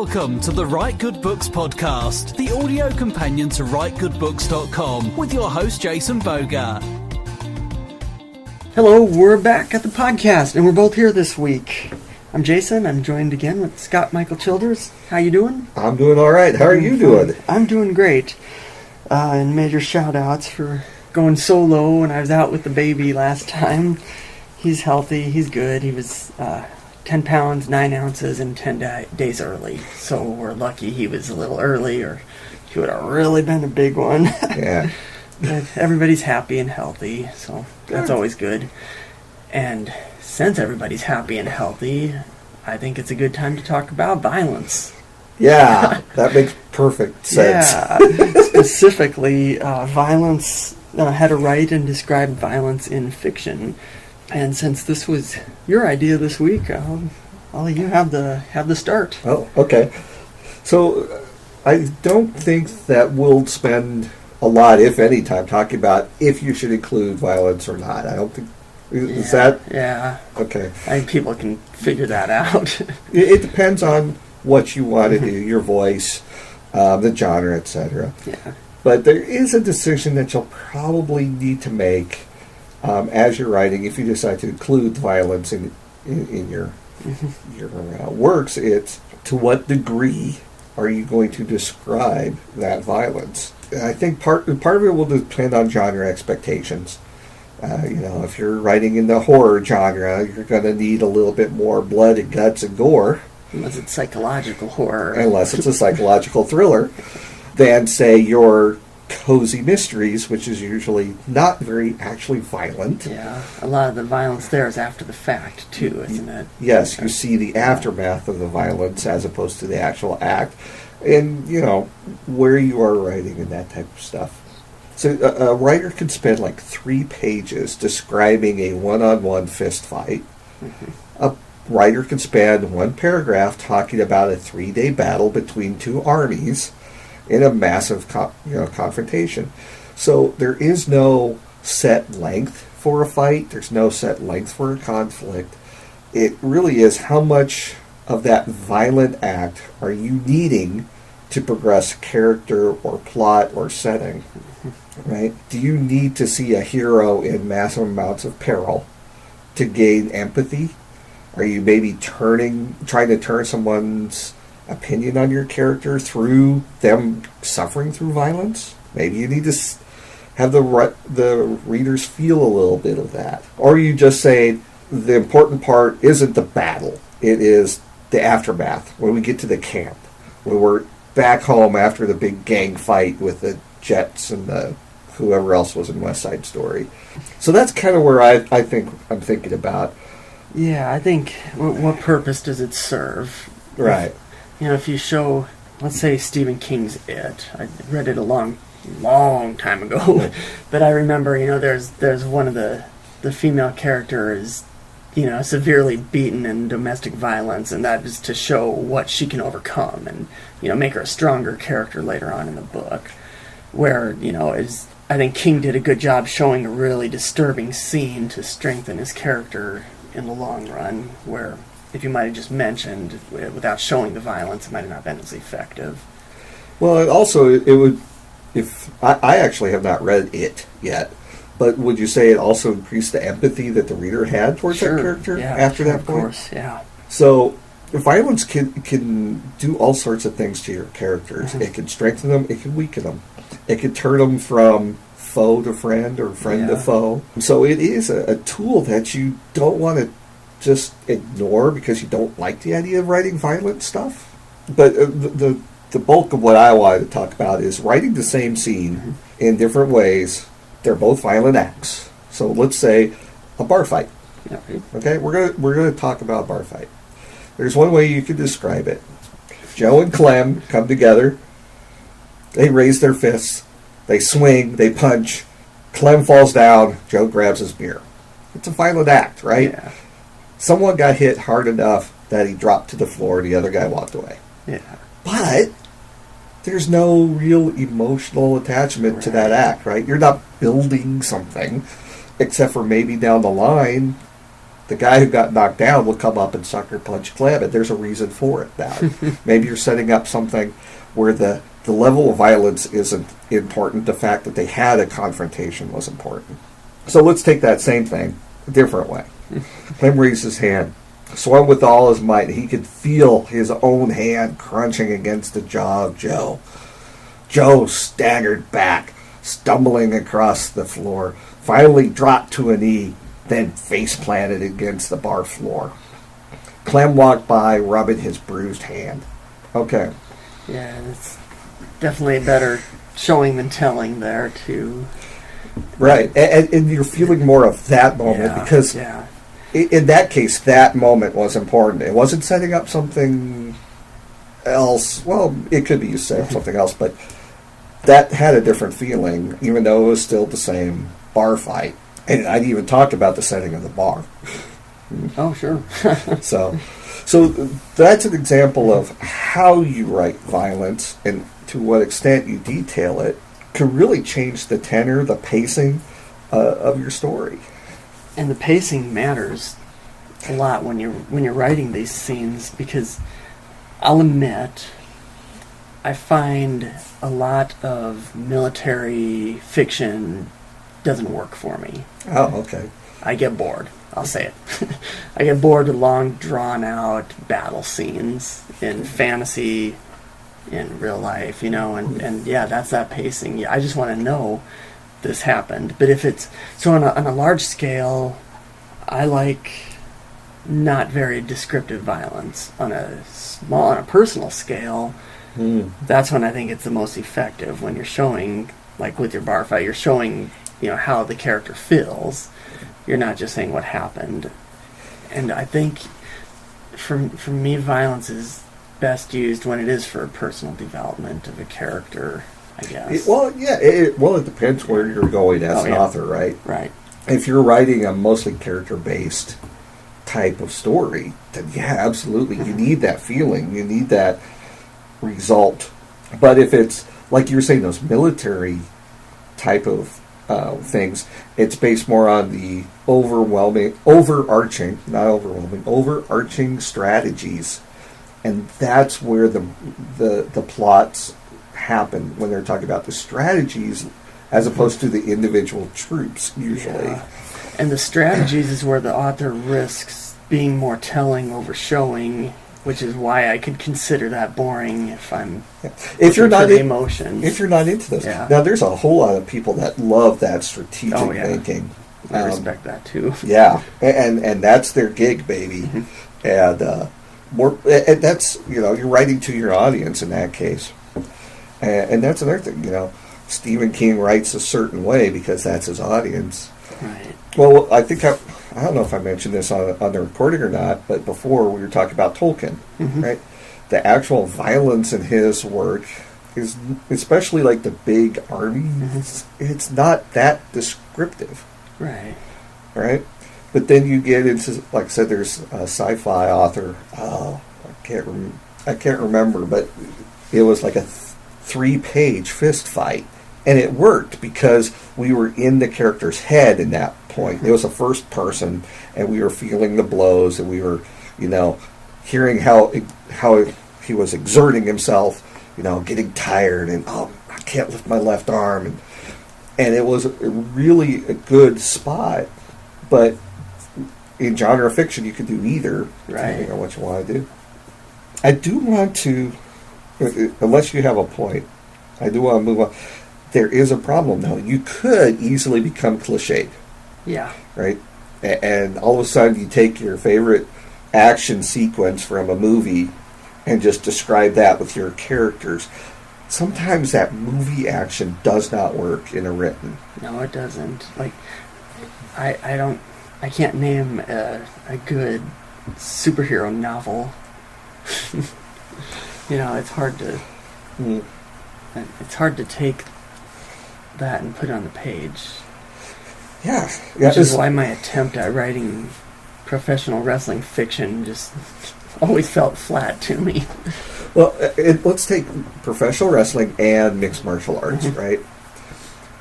Welcome to the Write Good Books podcast, the audio companion to WriteGoodBooks.com, with your host Jason Bougger. Hello, we're back at the podcast, and we're both here this week. I'm Jason. I'm joined again with Scott Michael Childers. How you doing? I'm doing all right. How are you doing? I'm doing great. And major shout-outs for going solo when I was out with the baby last time. He's healthy. He's good. He was 10 pounds, 9 ounces, and 10 days early. So we're lucky he was a little early, or he would have really been a big one. Yeah. But everybody's happy and healthy, so that's always good. And since everybody's happy and healthy, I think it's a good time to talk about violence. Yeah, that makes perfect sense. Yeah, specifically violence, how to write and describe violence in fiction. And since this was your idea this week, I'll let you have the start. Oh, okay. So I don't think that we'll spend a lot, if any, time talking about if you should include violence or not. I don't think... Is that... Yeah. Okay. I think people can figure that out. It depends on what you want to do, your voice, the genre, etc. Yeah. But there is a decision that you'll probably need to make as you're writing, if you decide to include violence in your works. It's to what degree are you going to describe that violence? And I think part of it will depend on genre expectations. If you're writing in the horror genre, you're going to need a little bit more blood and guts and gore. Unless it's psychological horror. Unless it's a psychological thriller. Than, say, your cozy mysteries, which is usually not very actually violent. Yeah, a lot of the violence there is after the fact, too, isn't it? Yes, you see the aftermath of the violence as opposed to the actual act. And, where you are writing and that type of stuff. So a writer can spend like 3 pages describing a one-on-one fist fight. Mm-hmm. A writer can spend 1 paragraph talking about a 3-day battle between 2 armies in a massive confrontation. So there is no set length for a fight. There's no set length for a conflict. It really is how much of that violent act are you needing to progress character or plot or setting, right? Do you need to see a hero in massive amounts of peril to gain empathy? Are you maybe trying to turn someone's opinion on your character through them suffering through violence? Maybe you need to have the readers feel a little bit of that. Or you just say the important part isn't the battle. It is the aftermath, when we get to the camp, when we're back home after the big gang fight with the Jets and the whoever else was in West Side Story. So that's kind of where I think I'm thinking about. Yeah, I think what purpose does it serve? Right. If you show, let's say, Stephen King's It. I read it a long time ago, but I remember, there's one of the female characters, severely beaten in domestic violence, and that is to show what she can overcome and, make her a stronger character later on in the book. Where, I think King did a good job showing a really disturbing scene to strengthen his character in the long run, where if you might have just mentioned, without showing the violence, it might have not been as effective. Well, it would, if I actually have not read it yet, but would you say it also increased the empathy that the reader had towards that character after that point? Of course, yeah. So violence can do all sorts of things to your characters. Mm-hmm. It can strengthen them, it can weaken them. It can turn them from foe to friend or friend to foe. So it is a tool that you don't want to just ignore because you don't like the idea of writing violent stuff. But the bulk of what I wanted to talk about is writing the same scene in different ways. They're both violent acts. So let's say a bar fight. Okay, we're gonna talk about a bar fight. There's one way you could describe it. Joe and Clem come together. They raise their fists. They swing. They punch. Clem falls down. Joe grabs his beer. It's a violent act, right? Yeah. Someone got hit hard enough that he dropped to the floor and the other guy walked away. Yeah. But there's no real emotional attachment to that act, right? You're not building something, except for maybe down the line the guy who got knocked down will come up and sucker punch Clem, and there's a reason for it now. Maybe you're setting up something where the level of violence isn't important. The fact that they had a confrontation was important. So let's take that same thing a different way. Clem raised his hand, swung with all his might. He could feel his own hand crunching against the jaw of Joe. Joe staggered back, stumbling across the floor, finally dropped to a knee, then face planted against the bar floor. Clem walked by, rubbing his bruised hand. Okay. Yeah, it's definitely better showing than telling there, too. Right, and you're feeling more of that moment because in that case, that moment was important. It wasn't setting up something else. Well, it could be setting up something else, but that had a different feeling, even though it was still the same bar fight. And I'd even talked about the setting of the bar. Oh, sure. So that's an example of how you write violence and to what extent you detail it can really change the tenor, the pacing of your story. And the pacing matters a lot when you're writing these scenes, because I'll admit I find a lot of military fiction doesn't work for me. Oh, okay. I get bored. I'll say it. I get bored with long, drawn-out battle scenes in fantasy, in real life, and yeah, that's that pacing. Yeah, I just want to know this happened. But if it's so on a large scale, I like not very descriptive violence. On a personal scale, that's when I think it's the most effective. When you're showing, like with your bar fight, you're showing how the character feels. You're not just saying what happened. And I think for me, violence is best used when it is for personal development of a character, I guess. It depends where you're going as an author, right? Right. If you're writing a mostly character-based type of story, then yeah, absolutely. You need that feeling. You need that result. But if it's, like you were saying, those military type of things, it's based more on the overarching strategies, and that's where the plots happen, when they're talking about the strategies as opposed to the individual troops usually. Yeah. And the strategies is where the author risks being more telling over showing, which is why I could consider that boring if you're not emotions. If you're not into those. Yeah. Now, there's a whole lot of people that love that strategic thinking. I respect that too. Yeah, and that's their gig, baby. And that's you're writing to your audience in that case. And that's another thing. Stephen King writes a certain way because that's his audience. Right. Well, I think I don't know if I mentioned this on the recording or not, but before we were talking about Tolkien, right? The actual violence in his work is, especially like the big armies, it's not that descriptive. Right. Right? But then you get into, like I said, there's a sci-fi author, I can't remember, but it was like a 3-page fist fight. And it worked because we were in the character's head in that point. It was a first person, and we were feeling the blows, and we were, hearing how he was exerting himself, getting tired, and I can't lift my left arm, and it was really a good spot. But in genre fiction, you can do either, depending on what you want to do. I do want to, unless you have a point, I do want to move on. There is a problem, though. You could easily become cliched. Yeah. Right? And all of a sudden you take your favorite action sequence from a movie and just describe that with your characters. Sometimes that movie action does not work in a written. No, it doesn't. Like, I can't name a good superhero novel. It's hard to... It's hard to take that and put it on the page. Yeah. Which is why my attempt at writing professional wrestling fiction just always felt flat to me. Well, let's take professional wrestling and mixed martial arts, right?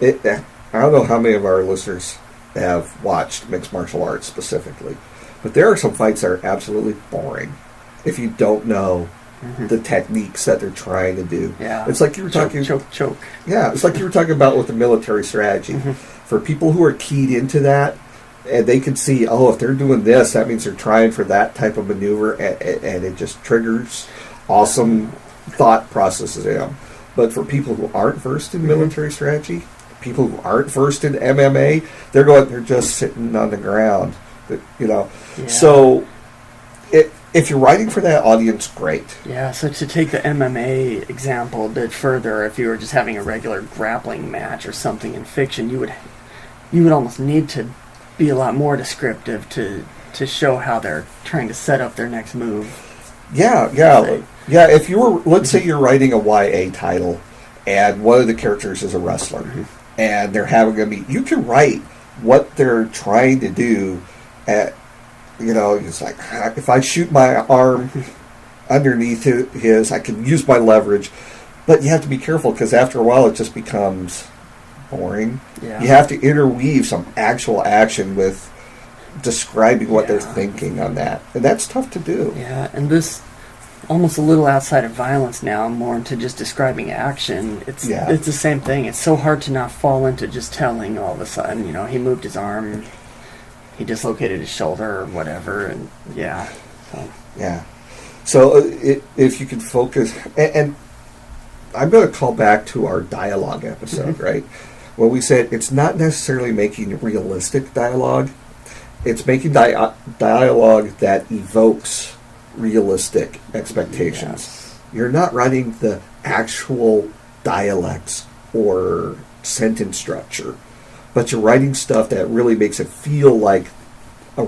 I don't know how many of our listeners have watched mixed martial arts specifically, But there are some fights that are absolutely boring if you don't know the techniques that they're trying to do. Yeah. It's like you were talking... Choke. Yeah, it's like you were talking about with the military strategy. For people who are keyed into that, and they can see, oh, if they're doing this, that means they're trying for that type of maneuver, and it just triggers awesome thought processes in them. But for people who aren't versed in military strategy, people who aren't versed in MMA, they're just sitting on the ground, you know. Yeah. So if you're writing for that audience, great. Yeah, so to take the MMA example a bit further, if you were just having a regular grappling match or something in fiction, you would almost need to be a lot more descriptive to show how they're trying to set up their next move. Yeah. If you were, let's say you're writing a YA title, and one of the characters is a wrestler, and they're having a meet, you can write what they're trying to do. It's like, if I shoot my arm underneath his, I can use my leverage, but you have to be careful because after a while it just becomes boring. Yeah. You have to interweave some actual action with describing what they're thinking on that, and that's tough to do. Yeah, and this almost a little outside of violence now, more into just describing action. It's the same thing. It's so hard to not fall into just telling all of a sudden, he moved his arm, he dislocated his shoulder or whatever, and So if you can focus, and I'm going to call back to our dialogue episode, right? When we said it's not necessarily making realistic dialogue, it's making dialogue that evokes realistic expectations. Yes. You're not writing the actual dialects or sentence structure, but you're writing stuff that really makes it feel like a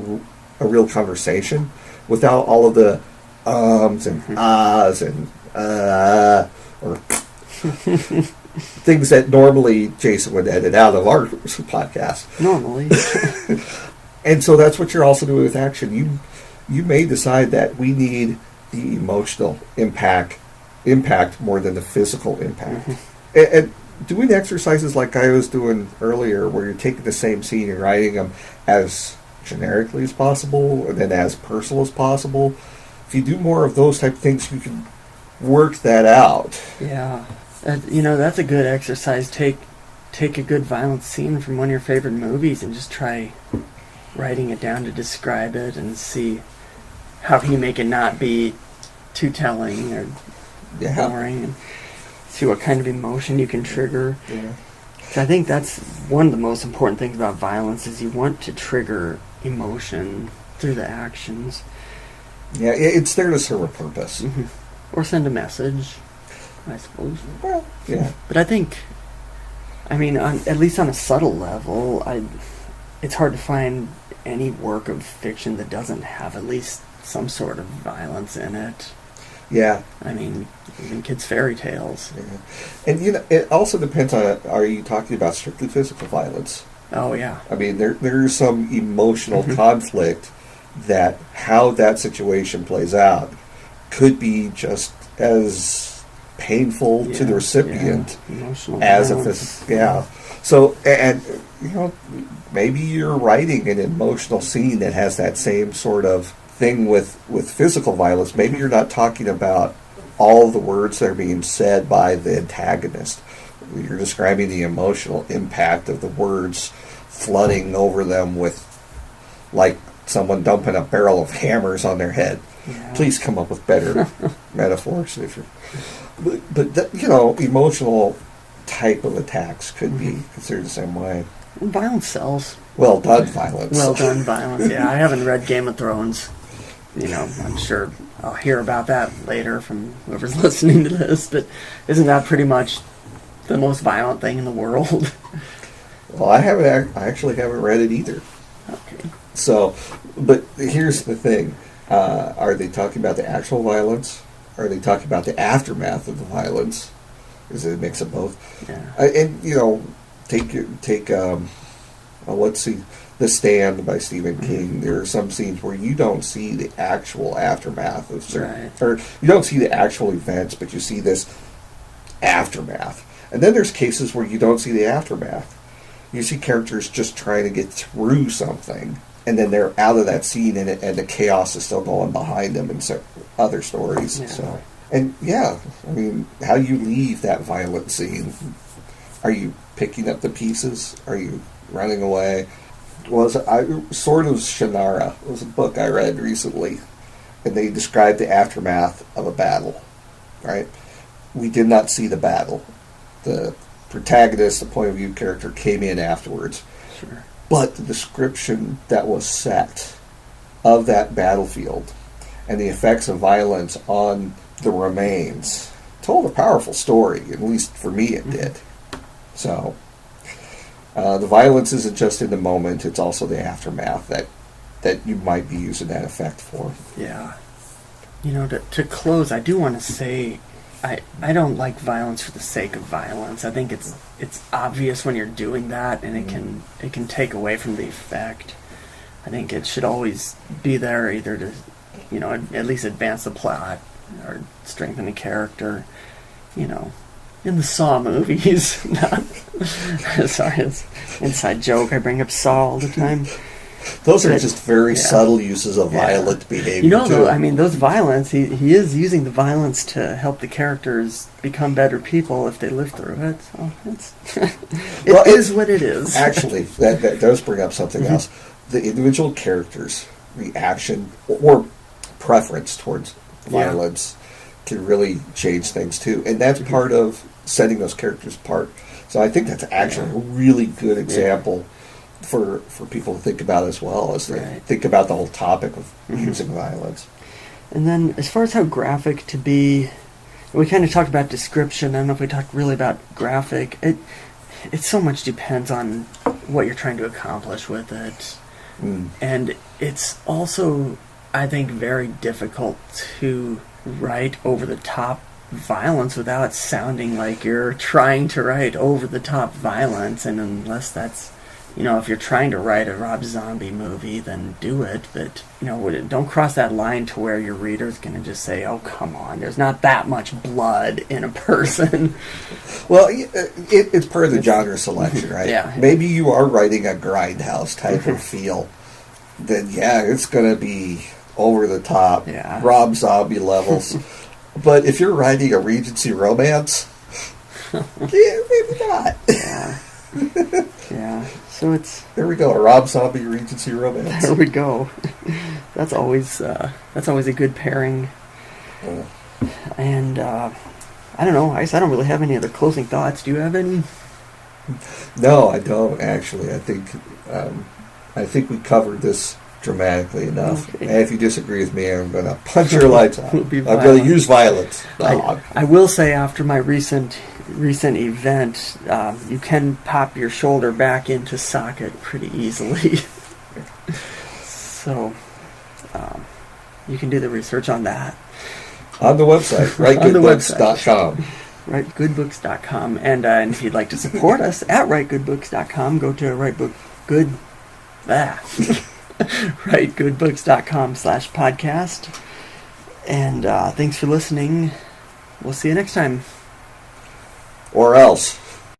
real conversation without all of the ums and ahs and or things that normally Jason would edit out of our podcast. Normally. And so that's what you're also doing with action. You may decide that we need the emotional impact more than the physical impact. And doing exercises like I was doing earlier, where you're taking the same scene and writing them as generically as possible and then as personal as possible, if you do more of those type of things, you can work that out. Yeah. That's a good exercise. Take a good violent scene from one of your favorite movies and just try writing it down to describe it and see how can you make it not be too telling or boring, and see what kind of emotion you can trigger. Yeah. So I think that's one of the most important things about violence is you want to trigger emotion through the actions. Yeah, it's there to serve a purpose. Or send a message, I suppose. Well, yeah. But I think, at least on a subtle level, it's hard to find any work of fiction that doesn't have at least some sort of violence in it. Yeah. Even kids' fairy tales. Yeah. And, it also depends on, are you talking about strictly physical violence? Oh, yeah. There's some emotional conflict that how that situation plays out could be just as painful to the recipient as a physical. Yeah. So, and maybe you're writing an emotional scene that has that same sort of thing with physical violence. Maybe you're not talking about all the words that are being said by the antagonist. You're describing the emotional impact of the words flooding over them with, like someone dumping a barrel of hammers on their head. Yeah. Please come up with better metaphors. But emotional type of attacks could be considered the same way. Violence sells. Well done violence. Well done violence. Yeah, I haven't read Game of Thrones. I'm sure I'll hear about that later from whoever's listening to this. But isn't that pretty much the most violent thing in the world? Well, I actually haven't read it either. Okay. So, but here's the thing: are they talking about the actual violence? Are they talking about the aftermath of the violence? Is it a mix of both? Yeah. Take let's see, The Stand by Stephen King. There are some scenes where you don't see the actual aftermath of certain, or you don't see the actual events, but you see this aftermath. And then there's cases where you don't see the aftermath. You see characters just trying to get through something, and then they're out of that scene, and the chaos is still going behind them in other stories. Yeah. So, and yeah, I mean, how you leave that violent scene? Are you picking up the pieces? Are you running away? Sword of Shannara was a book I read recently, and they described the aftermath of a battle. Right? We did not see the battle. The protagonist, the point of view character, came in afterwards. Sure. But the description that was set of that battlefield and the effects of violence on the remains told a powerful story. At least for me, it did. So, the violence isn't just in the moment; it's also the aftermath that you might be using that effect for. Yeah. You know, to close, I do want to say, I don't like violence for the sake of violence. I think it's obvious when you're doing that, and it can take away from the effect. I think it should always be there either to, you know, at least advance the plot or strengthen the character. You know, in the Saw movies. Sorry, it's an inside joke. I bring up Saw all the time. Those are just very subtle uses of violent behavior. You know, too. though, I mean, those violence, he is using the violence to help the characters become better people if they live through it. So it is what it is. Actually, that does bring up something else. The individual character's reaction or preference towards violence can really change things too. And that's part of setting those characters apart. So I think that's actually a really good example for people to think about as well as they think about the whole topic of using violence. And then as far as how graphic to be, we kind of talked about description. I don't know if we talked really about graphic. It so much depends on what you're trying to accomplish with it. And it's also, I think, very difficult to write over-the-top violence without sounding like you're trying to write over-the-top violence. And unless that's, you know, if you're trying to write a Rob Zombie movie, then do it. But, you know, don't cross that line to where your reader's going to just say, oh, come on, there's not that much blood in a person. Well, it's part of the genre selection, right? Yeah. Maybe you are writing a grindhouse type of feel. Then, it's going to be over the top, Rob Zombie levels. But if you're writing a Regency romance, maybe not. Yeah. So it's... There we go, a Rob Zombie Regency romance. There we go. That's always a good pairing. And I don't know. I guess I don't really have any other closing thoughts. Do you have any? No, I don't actually. I think we covered this dramatically enough. Okay. And if you disagree with me, I'm going to punch your lights out. We'll be I'm going to use violence. I will say, after my recent event, you can pop your shoulder back into socket pretty easily. So you can do the research on that. On the website, writegoodbooks.com. writegoodbooks.com. And if you'd like to support us at writegoodbooks.com, go to writegoodbooks.com/podcast. And thanks for listening. We'll see you next time. Or else.